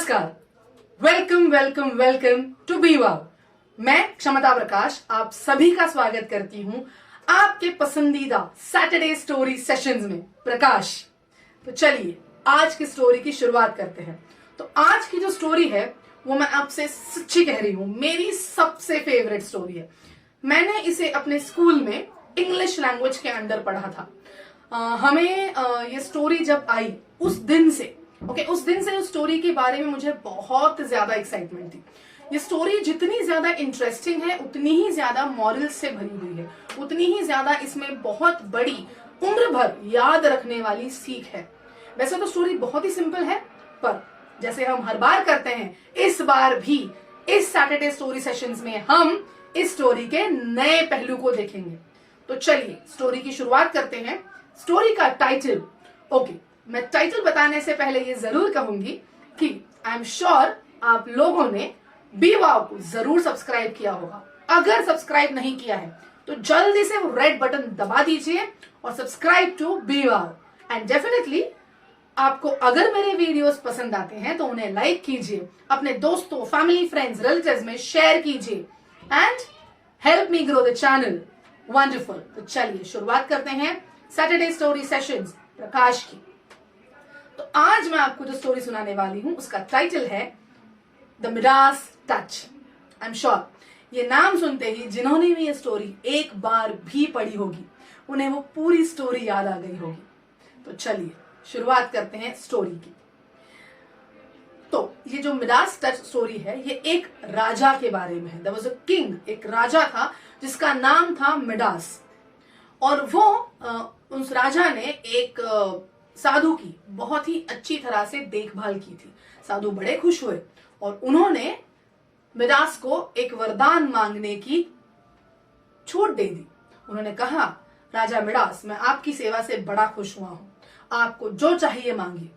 नमस्कार, welcome welcome welcome to be wow. मैं क्षमता प्रकाश आप सभी का स्वागत करती हूं आपके पसंदीदा सैटरडे स्टोरी सेशंस में। प्रकाश, तो चलिए आज की स्टोरी की शुरुआत करते हैं। तो आज की जो स्टोरी है वो मैं आपसे सच्ची कह रही हूं, मेरी सबसे फेवरेट स्टोरी है। मैंने इसे अपने स्कूल में इंग्लिश लैंग्वेज के अंदर पढ़ा था। हमें ये स्टोरी जब आई उस दिन से उस स्टोरी के बारे में मुझे बहुत ज्यादा एक्साइटमेंट थी। ये स्टोरी जितनी ज्यादा इंटरेस्टिंग है उतनी ही ज्यादा मॉरल से भरी हुई है, उतनी ही ज्यादा इसमें बहुत बड़ी उम्र भर याद रखने वाली सीख है। वैसे तो स्टोरी बहुत ही सिंपल है, पर जैसे हम हर बार करते हैं, इस बार भी इस सैटरडे स्टोरी सेशंस में हम इस स्टोरी के नए पहलू को देखेंगे। तो चलिए स्टोरी की शुरुआत करते हैं। स्टोरी का टाइटल, मैं टाइटल बताने से पहले ये जरूर कहूंगी कि आई एम श्योर आप लोगों ने बी वाव को जरूर सब्सक्राइब किया होगा। अगर सब्सक्राइब नहीं किया है तो जल्दी से वो रेड बटन दबा दीजिए और subscribe to be wow. And definitely आपको अगर मेरे वीडियोस पसंद आते हैं तो उन्हें लाइक कीजिए, अपने दोस्तों, फैमिली, फ्रेंड्स, रिलेटिव्स में शेयर कीजिए and help me grow the channel. Wonderful. तो चलिए शुरुआत करते हैं सैटरडे स्टोरी सेशंस प्रकाश की। तो आज मैं आपको जो स्टोरी सुनाने वाली हूं उसका टाइटल है the Midas touch. I am sure ये नाम सुनते ही जिन्होंने भी ये स्टोरी एक बार भी पढ़ी होगी उन्हें वो पूरी स्टोरी याद आ गई होगी। तो चलिए शुरुआत करते हैं स्टोरी की। तो ये जो मिडास टच स्टोरी है ये एक राजा के बारे में है। देयर वाज अ किंग, एक राजा था जिसका नाम था मिडास। और वो उस राजा ने एक साधु की बहुत ही अच्छी तरह से देखभाल की थी। साधु बड़े खुश हुए और उन्होंने मिडास को एक वरदान मांगने की छूट दे दी। उन्होंने कहा, राजा मिडास, मैं आपकी सेवा से बड़ा खुश हुआ हूं, आपको जो चाहिए मांगिए।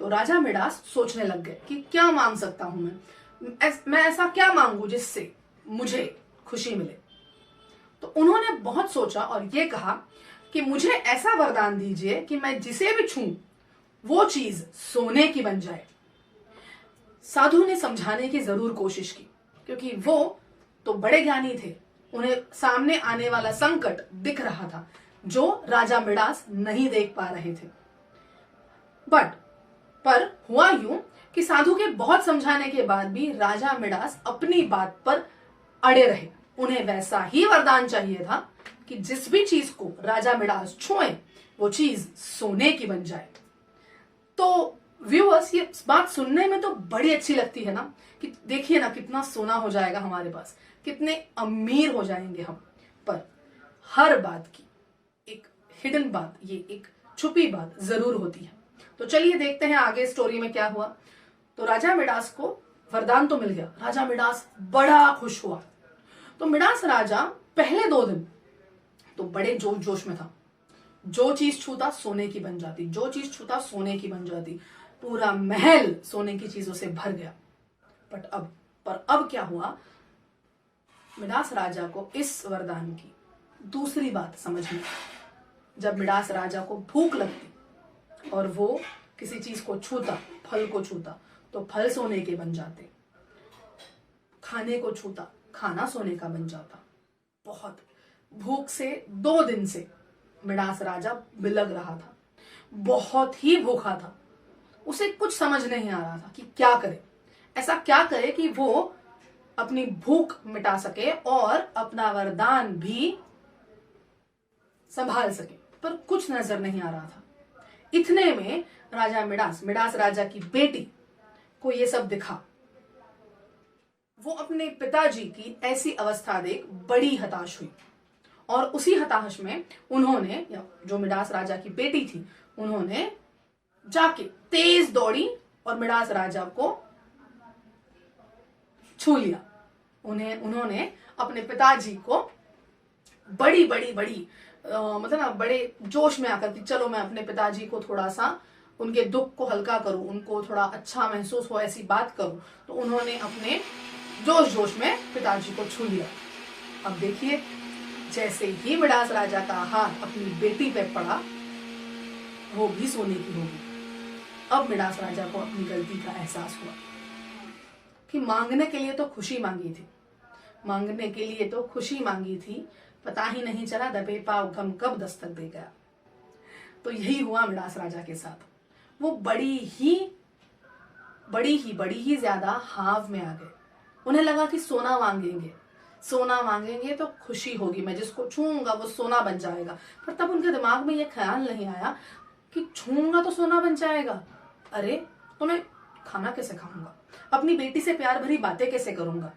तो राजा मिडास सोचने लग गए कि क्या मांग सकता हूं मैं ऐसा क्या मांगू जिससे मुझे खुशी मिले। तो उन्होंने बहुत सोचा और ये कहा कि मुझे ऐसा वरदान दीजिए कि मैं जिसे भी छूं वो चीज सोने की बन जाए। साधु ने समझाने की जरूर कोशिश की क्योंकि वो तो बड़े ज्ञानी थे, उन्हें सामने आने वाला संकट दिख रहा था जो राजा मिडास नहीं देख पा रहे थे। पर हुआ यूं कि साधु के बहुत समझाने के बाद भी राजा मिडास अपनी बात पर अड़े रहे। उन्हें वैसा ही वरदान चाहिए था कि जिस भी चीज को राजा मिडास छुए वो चीज सोने की बन जाए। तो व्यूअर्स, ये बात सुनने में तो बड़ी अच्छी लगती है ना, कि देखिए ना कितना सोना हो जाएगा हमारे पास, कितने अमीर हो जाएंगे हम। पर हर बात की एक हिडन बात, ये एक छुपी बात जरूर होती है। तो चलिए देखते हैं आगे स्टोरी में क्या हुआ। तो राजा मिडास को वरदान तो मिल गया, राजा मिडास बड़ा खुश हुआ। तो मिडास राजा पहले 2 दिन तो बड़े जोश में था। जो चीज छूता सोने की बन जाती, जो चीज छूता सोने की बन जाती, पूरा महल सोने की चीजों से भर गया। पर अब क्या हुआ, मिडास राजा को इस वरदान की दूसरी बात समझ में आई। जब मिडास राजा को भूख लगती और वो किसी चीज को छूता, फल को छूता तो फल सोने के बन जाते, खाने को छूता खाना सोने का बन जाता। बहुत भूख से 2 दिन से मिडास राजा बिलग रहा था, बहुत ही भूखा था। उसे कुछ समझ नहीं आ रहा था कि क्या करे, ऐसा क्या करे कि वो अपनी भूख मिटा सके और अपना वरदान भी संभाल सके। पर कुछ नजर नहीं आ रहा था। इतने में राजा मिडास राजा की बेटी को ये सब दिखा। वो अपने पिताजी की ऐसी अवस्था देख बड़ी हताश हुई और उसी हताश में उन्होंने, जो मिडास राजा की बेटी थी, उन्होंने जाके तेज दौड़ी और मिडास राजा को छू लिया। उन्होंने अपने पिताजी को बड़ी मतलब ना बड़े जोश में आकर कि चलो मैं अपने पिताजी को थोड़ा सा उनके दुख को हल्का करूं, उनको थोड़ा अच्छा महसूस हो, ऐसी बात करूं। तो उन्होंने अपने जोश में पिताजी को छू लिया। अब देखिए, जैसे ही मिडास राजा का हाथ अपनी बेटी पे पड़ा वो भी सोने की होगी। अब मिडास राजा को अपनी गलती का एहसास हुआ कि मांगने के लिए तो खुशी मांगी थी, मांगने के लिए तो खुशी मांगी थी, पता ही नहीं चला दबे पाव गम कब दस्तक दे गया। तो यही हुआ मिडास राजा के साथ। वो बड़ी ही ज्यादा हाव में आ गए। उन्हें लगा कि सोना मांगेंगे तो खुशी होगी, मैं जिसको छूऊंगा वो सोना बन जाएगा। पर तब उनके दिमाग में यह ख्याल नहीं आया कि छूऊंगा तो सोना बन जाएगा, अरे तो मैं खाना कैसे खाऊंगा, अपनी बेटी से प्यार भरी बातें कैसे करूंगा।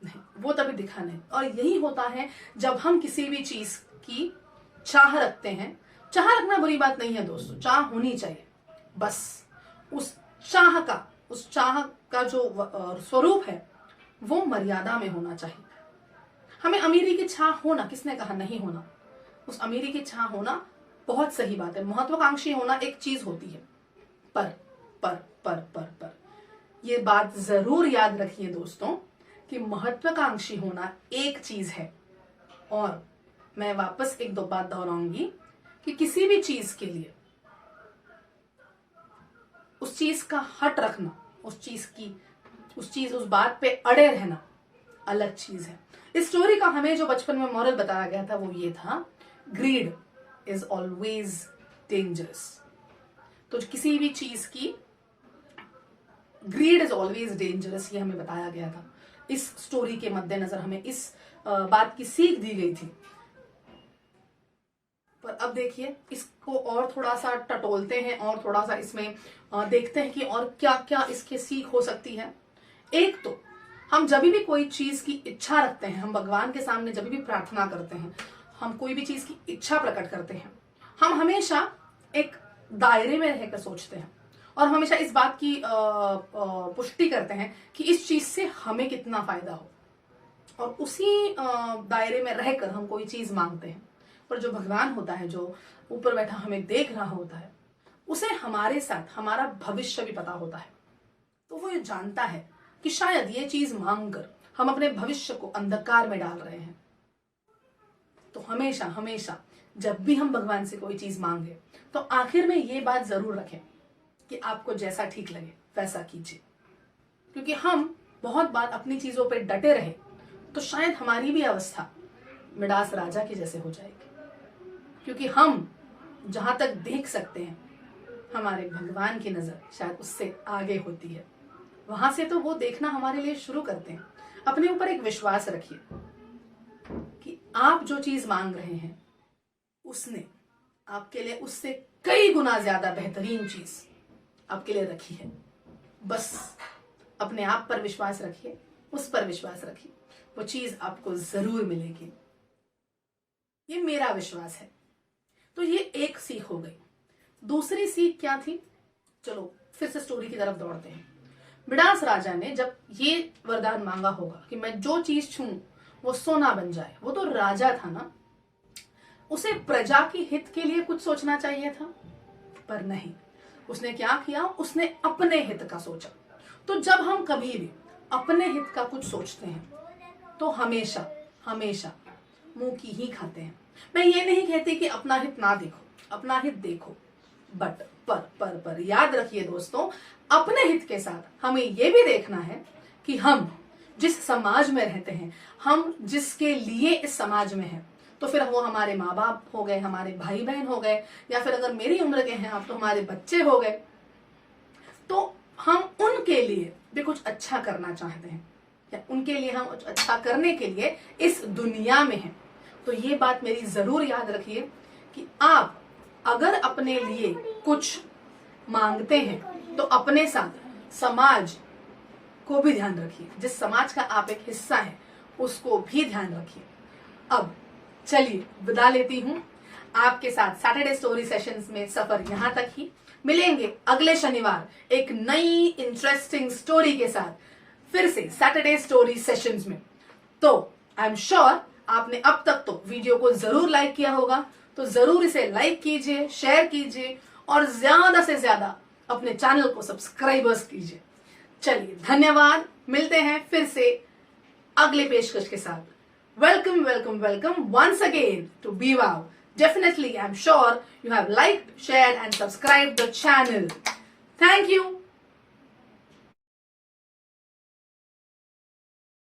नहीं, वो तभी दिखा नहीं। और यही होता है जब हम किसी भी चीज की चाह रखते हैं। चाह रखना बुरी बात नहीं है दोस्तों, चाह होनी चाहिए, बस उस चाह का जो स्वरूप है वो मर्यादा में होना चाहिए। हमें अमीरी की चाह होना, किसने कहा नहीं होना, उस अमीरी की चाह होना बहुत सही बात है, महत्वाकांक्षी होना एक चीज होती है। पर पर पर पर पर ये बात जरूर याद रखिए दोस्तों कि महत्वाकांक्षी होना एक चीज है। और मैं वापस एक दो बात दोहराऊंगी कि किसी भी चीज के लिए उस चीज का हट रखना, उस बात पे अड़े रहना अलग चीज है। इस स्टोरी का हमें जो बचपन में मॉरल बताया गया था वो ये था, ग्रीड इज ऑलवेज डेंजरस। तो किसी भी चीज की ग्रीड इज ऑलवेज डेंजरस, ये हमें बताया गया था। इस स्टोरी के मद्देनजर हमें इस बात की सीख दी गई थी। पर अब देखिए, इसको और थोड़ा सा टटोलते हैं और थोड़ा सा इसमें देखते हैं कि और क्या क्या इसके सीख हो सकती है। एक तो हम जब भी कोई चीज की इच्छा रखते हैं, हम भगवान के सामने जब भी प्रार्थना करते हैं, हम कोई भी चीज की इच्छा प्रकट करते हैं, हम हमेशा एक दायरे में रहकर सोचते हैं और हमेशा इस बात की पुष्टि करते हैं कि इस चीज से हमें कितना फायदा हो, और उसी दायरे में रहकर हम कोई चीज मांगते हैं। पर जो भगवान होता है, जो ऊपर बैठा हमें देख रहा होता है, उसे हमारे साथ हमारा भविष्य भी पता होता है। तो वो ये जानता है कि शायद ये चीज मांगकर हम अपने भविष्य को अंधकार में डाल रहे हैं। तो हमेशा हमेशा जब भी हम भगवान से कोई चीज मांगे तो आखिर में ये बात जरूर रखें कि आपको जैसा ठीक लगे वैसा कीजिए। क्योंकि हम बहुत बार अपनी चीजों पे डटे रहे तो शायद हमारी भी अवस्था मिडास राजा की जैसे हो जाएगी। क्योंकि हम जहां तक देख सकते हैं, हमारे भगवान की नजर शायद उससे आगे होती है। वहां से तो वो देखना हमारे लिए शुरू करते हैं। अपने ऊपर एक विश्वास रखिए कि आप जो चीज मांग रहे हैं उसने आपके लिए उससे कई गुना ज्यादा बेहतरीन चीज आपके लिए रखी है। बस अपने आप पर विश्वास रखिए, उस पर विश्वास रखिए, वो चीज आपको जरूर मिलेगी। ये मेरा विश्वास है। तो ये एक सीख हो गई। दूसरी सीख क्या थी, चलो फिर से स्टोरी की तरफ दौड़ते हैं। मिडास राजा ने जब ये वरदान मांगा होगा कि मैं जो चीज छूं वो सोना बन जाए, वो तो राजा था ना, उसे प्रजा की हित के लिए कुछ सोचना चाहिए था, पर नहीं। उसने क्या किया, उसने अपने हित का सोचा। तो जब हम कभी भी अपने हित का कुछ सोचते हैं तो हमेशा हमेशा मुंह की ही खाते हैं। मैं ये नहीं कहती कि अपना हित ना देखो, अपना हित देखो, बट पर याद रखिए दोस्तों, अपने हित के साथ हमें ये भी देखना है कि हम जिस समाज में रहते हैं, हम जिसके लिए इस समाज में हैं, तो फिर वो हमारे माँ बाप हो गए, हमारे भाई बहन हो गए, या फिर अगर मेरी उम्र के हैं आप तो हमारे बच्चे हो गए, तो हम उनके लिए भी कुछ अच्छा करना चाहते हैं, या उनके लिए हम कुछ अच्छा करने के लिए इस दुनिया में हैं। तो ये बात मेरी जरूर याद रखिए कि आप अगर अपने लिए कुछ मांगते हैं तो अपने साथ समाज को भी ध्यान रखिए। जिस समाज का आप एक हिस्सा हैं उसको भी ध्यान रखिए। अब चलिए विदा लेती हूँ आपके साथ। सैटरडे स्टोरी सेशंस में सफर यहाँ तक ही। मिलेंगे अगले शनिवार एक नई इंटरेस्टिंग स्टोरी के साथ फिर से सैटरडे स्टोरी सेशंस में। तो आई एम श्योर आपने अब तक तो वीडियो को जरूर लाइक किया होगा, तो जरूर इसे लाइक कीजिए, शेयर कीजिए और ज्यादा से ज्यादा अपने चैनल को सब्सक्राइबर्स कीजिए। चलिए धन्यवाद, मिलते हैं फिर से अगले पेशकश के साथ। Welcome welcome welcome once again to be wow Definitely, I'm sure you have liked, shared, and subscribed the channel. Thank you.